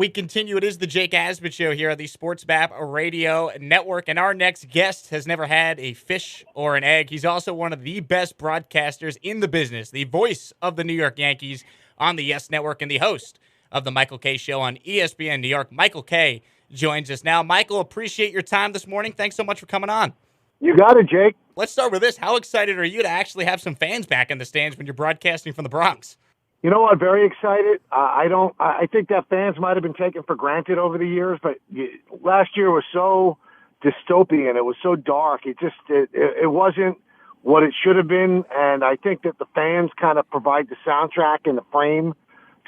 We continue. It is the Jake Asman Show here on the Sports Map Radio Network. And our next guest has never had a fish or an egg. He's also one of the best broadcasters in the business, the voice of the New York Yankees on the Yes Network, and the host of the Michael Kay Show on ESPN New York. Michael Kay joins us now. Michael, appreciate your time this morning. Thanks so much for coming on. You got it, Jake. Let's start with this. How excited are you to actually have some fans back in the stands when you're broadcasting from the Bronx? You know what? Very excited. I think that fans might have been taken for granted over the years, but last year was so dystopian. It was so dark. It wasn't what it should have been. And I think that the fans kind of provide the soundtrack and the frame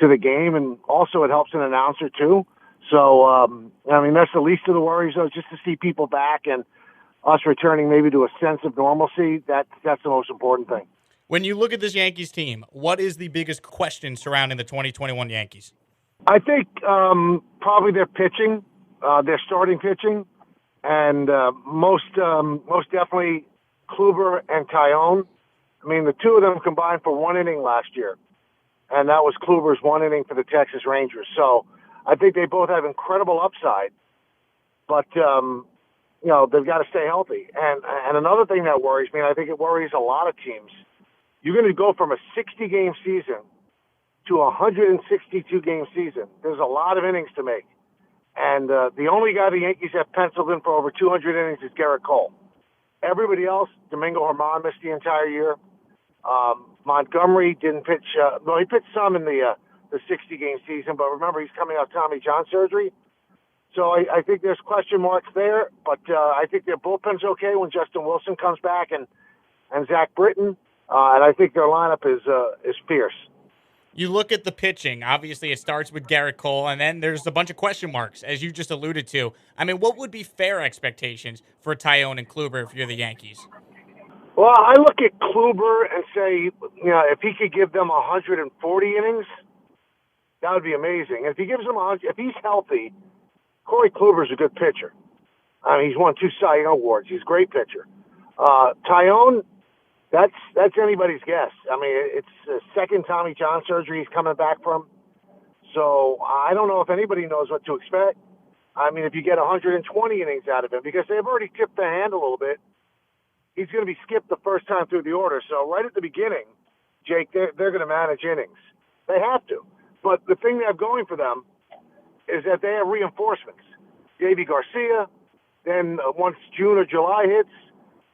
to the game. And also it helps an announcer too. So, that's the least of the worries though, just to see people back and us returning maybe to a sense of normalcy. That's the most important thing. When you look at this Yankees team, what is the biggest question surrounding the 2021 Yankees? I think probably their pitching, their starting pitching, and most definitely Kluber and Tyone. I mean, the two of them combined for one inning last year, and that was Kluber's one inning for the Texas Rangers. So I think they both have incredible upside, but they've got to stay healthy. And another thing that worries me, and I think it worries a lot of teams, you're going to go from a 60-game season to a 162-game season. There's a lot of innings to make. And the only guy the Yankees have penciled in for over 200 innings is Garrett Cole. Everybody else, Domingo Germán missed the entire year. Montgomery didn't pitch. He pitched some in the 60-game season, but remember, he's coming out Tommy John surgery. So I think there's question marks there, but I think their bullpen's okay when Justin Wilson comes back and Zach Britton. And I think their lineup is fierce. You look at the pitching. Obviously, it starts with Garrett Cole, and then there's a bunch of question marks, as you just alluded to. I mean, what would be fair expectations for Tyone and Kluber if you're the Yankees? Well, I look at Kluber and say, if he could give them 140 innings, that would be amazing. If he gives them if he's healthy, Corey Kluber's a good pitcher. I mean, he's won 2 Cy Young awards. He's a great pitcher. Tyone, that's anybody's guess. I mean, it's the second Tommy John surgery he's coming back from. So I don't know if anybody knows what to expect. I mean, if you get 120 innings out of him, because they've already tipped the hand a little bit, he's going to be skipped the first time through the order. So right at the beginning, Jake, they're going to manage innings. They have to. But the thing they have going for them is that they have reinforcements. Davy Garcia, then once June or July hits,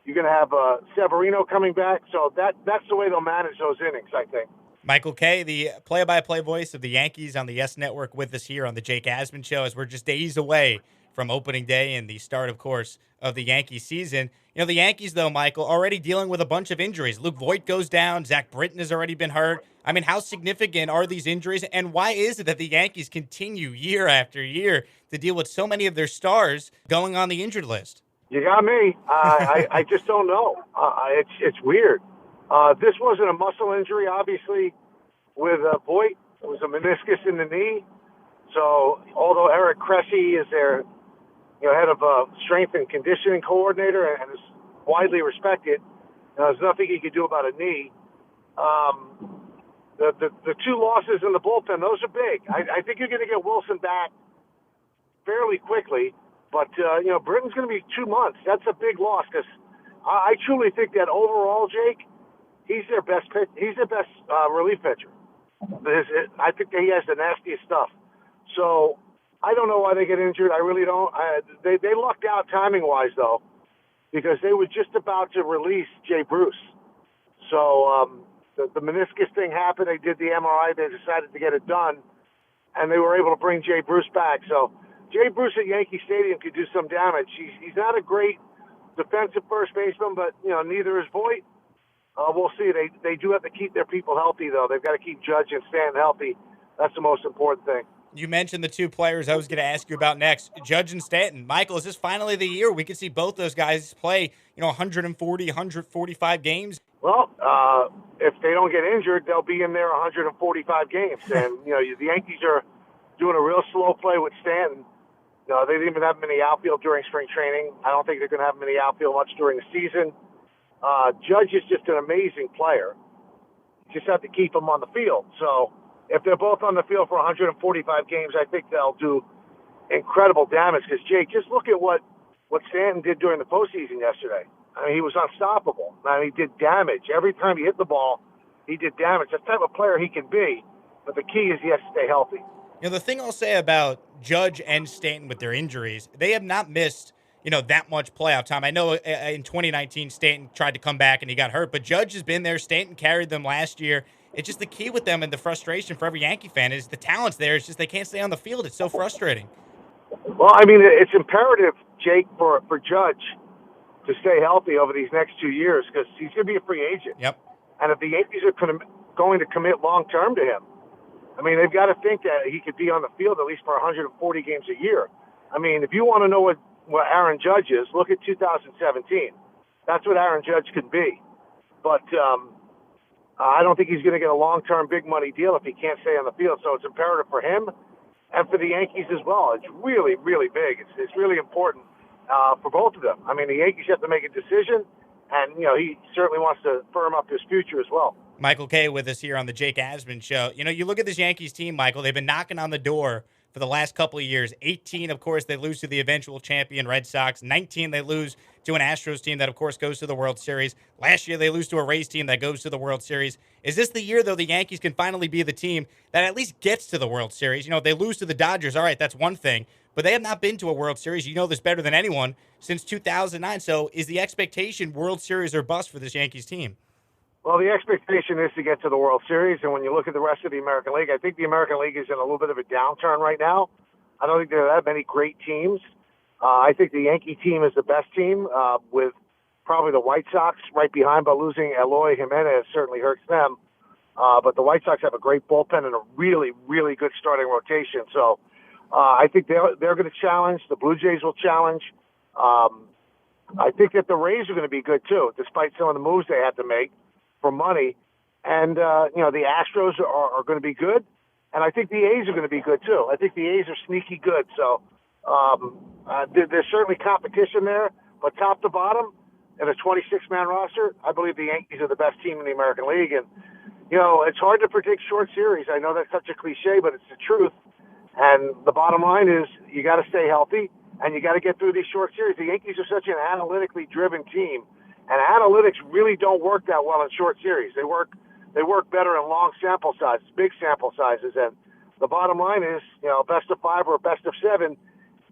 you're going to have Severino coming back. So that's the way they'll manage those innings, I think. Michael Kay, the play-by-play voice of the Yankees on the Yes Network, with us here on the Jake Asman Show, as we're just days away from opening day and the start, of course, of the Yankee season. The Yankees, though, Michael, already dealing with a bunch of injuries. Luke Voit goes down. Zach Britton has already been hurt. I mean, how significant are these injuries, and why is it that the Yankees continue year after year to deal with so many of their stars going on the injured list? You got me. I just don't know. It's weird. This wasn't a muscle injury, obviously, with Voit. It was a meniscus in the knee. So although Eric Cressy is their head of strength and conditioning coordinator and is widely respected, there's nothing he could do about a knee. The 2 losses in the bullpen, those are big. I think you're going to get Wilson back fairly quickly. But, Britton's going to be 2 months. That's a big loss because I truly think that overall, Jake, he's their best relief pitcher. I think that he has the nastiest stuff. So I don't know why they get injured. I really don't. They lucked out timing-wise, though, because they were just about to release Jay Bruce. So the meniscus thing happened. They did the MRI. They decided to get it done, and they were able to bring Jay Bruce back. So Jay Bruce at Yankee Stadium could do some damage. He's not a great defensive first baseman, but neither is Voit. We'll see. They do have to keep their people healthy, though. They've got to keep Judge and Stanton healthy. That's the most important thing. You mentioned the 2 players I was going to ask you about next, Judge and Stanton. Michael, is this finally the year we can see both those guys play 140, 145 games? Well, if they don't get injured, they'll be in there 145 games. And the Yankees are doing a real slow play with Stanton. They didn't even have many outfield during spring training. I don't think they're going to have many outfield much during the season. Judge is just an amazing player. You just have to keep him on the field. So if they're both on the field for 145 games, I think they'll do incredible damage. Because, Jake, just look at what Stanton did during the postseason yesterday. I mean, he was unstoppable. I mean, he did damage. Every time he hit the ball, he did damage. That's the type of player he can be. But the key is he has to stay healthy. The thing I'll say about Judge and Stanton with their injuries, they have not missed, that much playoff time. I know in 2019, Stanton tried to come back and he got hurt, but Judge has been there. Stanton carried them last year. It's just the key with them, and the frustration for every Yankee fan is the talent's there. It's just they can't stay on the field. It's so frustrating. Well, I mean, it's imperative, Jake, for Judge to stay healthy over these next 2 years because he's going to be a free agent. Yep. And if the Yankees are going to commit long-term to him, I mean, they've got to think that he could be on the field at least for 140 games a year. I mean, if you want to know what Aaron Judge is, look at 2017. That's what Aaron Judge can be. But I don't think he's going to get a long-term big money deal if he can't stay on the field. So it's imperative for him and for the Yankees as well. It's really, really big. It's really important for both of them. I mean, the Yankees have to make a decision, and, he certainly wants to firm up his future as well. Michael Kay with us here on the Jake Asman Show. You look at this Yankees team, Michael, they've been knocking on the door for the last couple of years. 18, of course, they lose to the eventual champion Red Sox. 19, they lose to an Astros team that, of course, goes to the World Series. Last year, they lose to a Rays team that goes to the World Series. Is this the year, though, the Yankees can finally be the team that at least gets to the World Series? If they lose to the Dodgers, all right, that's one thing. But they have not been to a World Series. You know this better than anyone since 2009. So is the expectation World Series or bust for this Yankees team? Well, the expectation is to get to the World Series, and when you look at the rest of the American League, I think the American League is in a little bit of a downturn right now. I don't think there are that many great teams. I think the Yankee team is the best team, with probably the White Sox right behind, but losing Eloy Jimenez certainly hurts them. But the White Sox have a great bullpen and a really, really good starting rotation. So I think they're going to challenge. The Blue Jays will challenge. I think that the Rays are going to be good, too, despite some of the moves they had to make for money. And, the Astros are going to be good. And I think the A's are going to be good, too. I think the A's are sneaky good. So there's certainly competition there. But top to bottom, in a 26-man roster, I believe the Yankees are the best team in the American League. And, it's hard to predict short series. I know that's such a cliche, but it's the truth. And the bottom line is you got to stay healthy, and you got to get through these short series. The Yankees are such an analytically driven team. And analytics really don't work that well in short series. They work better in long sample sizes, big sample sizes. And the bottom line is, best of 5 or best of 7,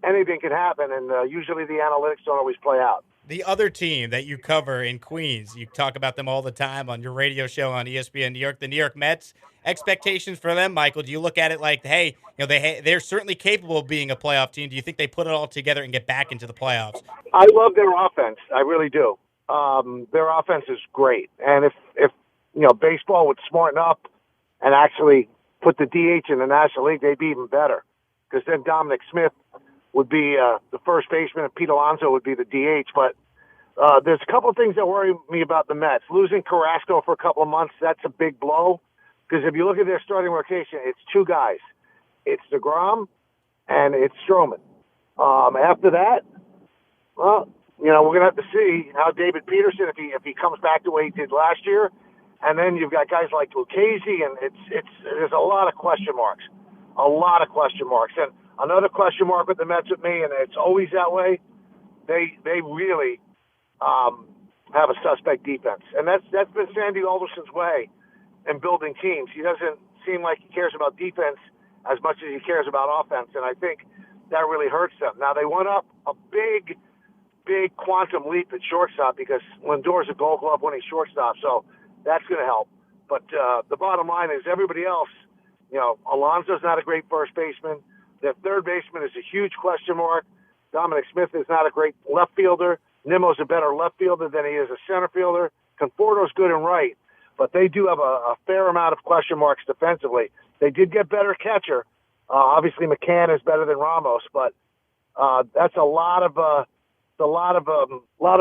anything can happen. And usually the analytics don't always play out. The other team that you cover in Queens, you talk about them all the time on your radio show on ESPN New York, the New York Mets. Expectations for them, Michael, do you look at it like, hey, they're certainly capable of being a playoff team? Do you think they put it all together and get back into the playoffs? I love their offense. I really do. Their offense is great. And if baseball would smarten up and actually put the DH in the National League, they'd be even better. Because then Dominic Smith would be the first baseman and Pete Alonso would be the DH. But there's a couple of things that worry me about the Mets. Losing Carrasco for a couple of months, that's a big blow. Because if you look at their starting rotation, it's 2 guys. It's DeGrom and it's Stroman. After that, well, we're going to have to see how David Peterson, if he comes back the way he did last year. And then you've got guys like Lucchesi, and there's a lot of question marks. A lot of question marks. And another question mark with the Mets with me, and it's always that way, they really have a suspect defense. And that's been Sandy Alderson's way in building teams. He doesn't seem like he cares about defense as much as he cares about offense, and I think that really hurts them. Now, they went up a big quantum leap at shortstop because Lindor's a Gold Glove winning shortstop, so that's going to help. But the bottom line is everybody else, Alonso's not a great first baseman. Their third baseman is a huge question mark. Dominic Smith is not a great left fielder. Nimmo's a better left fielder than he is a center fielder. Conforto's good and right, but they do have a fair amount of question marks defensively. They did get better catcher. Obviously, McCann is better than Ramos, but that's a lot of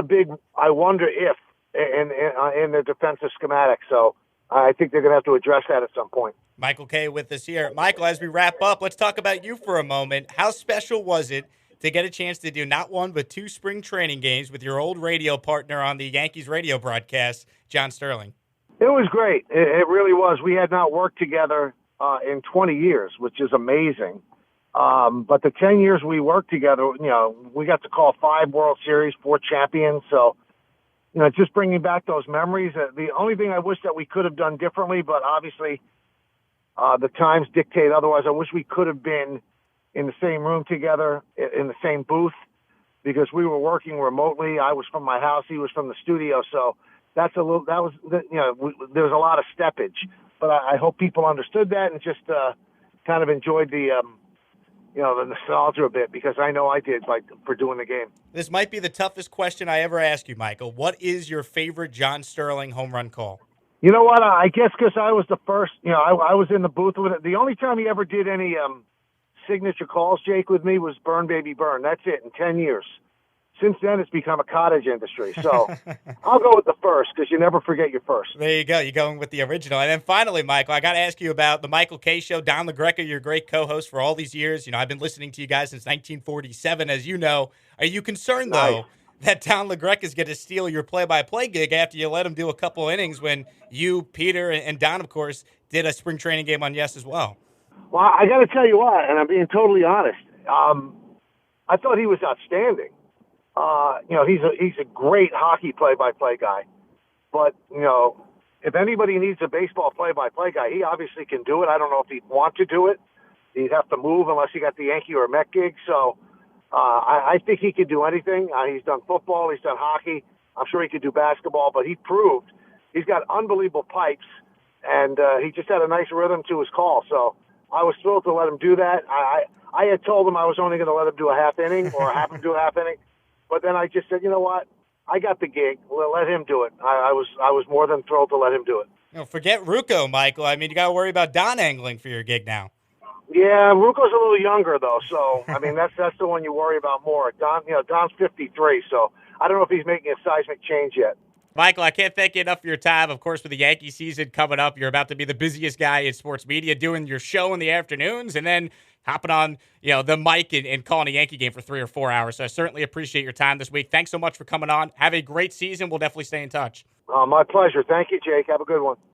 big I wonder if in their defensive schematic. So I think they're going to have to address that at some point. Michael Kay with us here. Michael, as we wrap up, let's talk about you for a moment. How special was it to get a chance to do not 1 but 2 spring training games with your old radio partner on the Yankees radio broadcast, John Sterling? It was great. It really was. We had not worked together in 20 years, which is amazing. But the 10 years we worked together, we got to call 5 World Series, 4 champions. So, just bringing back those memories. The only thing I wish that we could have done differently, but obviously the times dictate otherwise. I wish we could have been in the same room together, in the same booth, because we were working remotely. I was from my house, he was from the studio. So there was a lot of steppage. But I hope people understood that and just kind of enjoyed the nostalgia a bit, because I know I did, for doing the game. This might be the toughest question I ever ask you, Michael. What is your favorite John Sterling home run call? You know what? I guess because I was the first, I was in the booth with it. The only time he ever did any signature calls, Jake, with me was Burn Baby Burn. That's it, in 10 years. Since then, it's become a cottage industry. So I'll go with the first, because you never forget your first. There you go. You're going with the original. And then finally, Michael, I got to ask you about the Michael Kay Show. Don LaGreca, your great co-host for all these years. I've been listening to you guys since 1947, as you know. Are you concerned, though, that Don LaGreca is going to steal your play-by-play gig after you let him do a couple innings when you, Peter, and Don, of course, did a spring training game on Yes as well? Well, I got to tell you what, and I'm being totally honest, I thought he was outstanding. He's a great hockey play-by-play guy. But, if anybody needs a baseball play-by-play guy, he obviously can do it. I don't know if he'd want to do it. He'd have to move unless he got the Yankee or Met gig. So I think he could do anything. He's done football. He's done hockey. I'm sure he could do basketball. But he proved he's got unbelievable pipes, and he just had a nice rhythm to his call. So I was thrilled to let him do that. I had told him I was only going to let him do a half inning or have him do a half inning. But then I just said, you know what? I got the gig. Let him do it. I was more than thrilled to let him do it. Forget Ruocco, Michael. I mean, you got to worry about Don angling for your gig now. Yeah, Ruocco's a little younger though, so I mean that's the one you worry about more. Don's 53, so I don't know if he's making a seismic change yet. Michael, I can't thank you enough for your time. Of course, with the Yankee season coming up, you're about to be the busiest guy in sports media, doing your show in the afternoons and then hopping on, the mic and calling a Yankee game for 3 or 4 hours. So I certainly appreciate your time this week. Thanks so much for coming on. Have a great season. We'll definitely stay in touch. My pleasure. Thank you, Jake. Have a good one.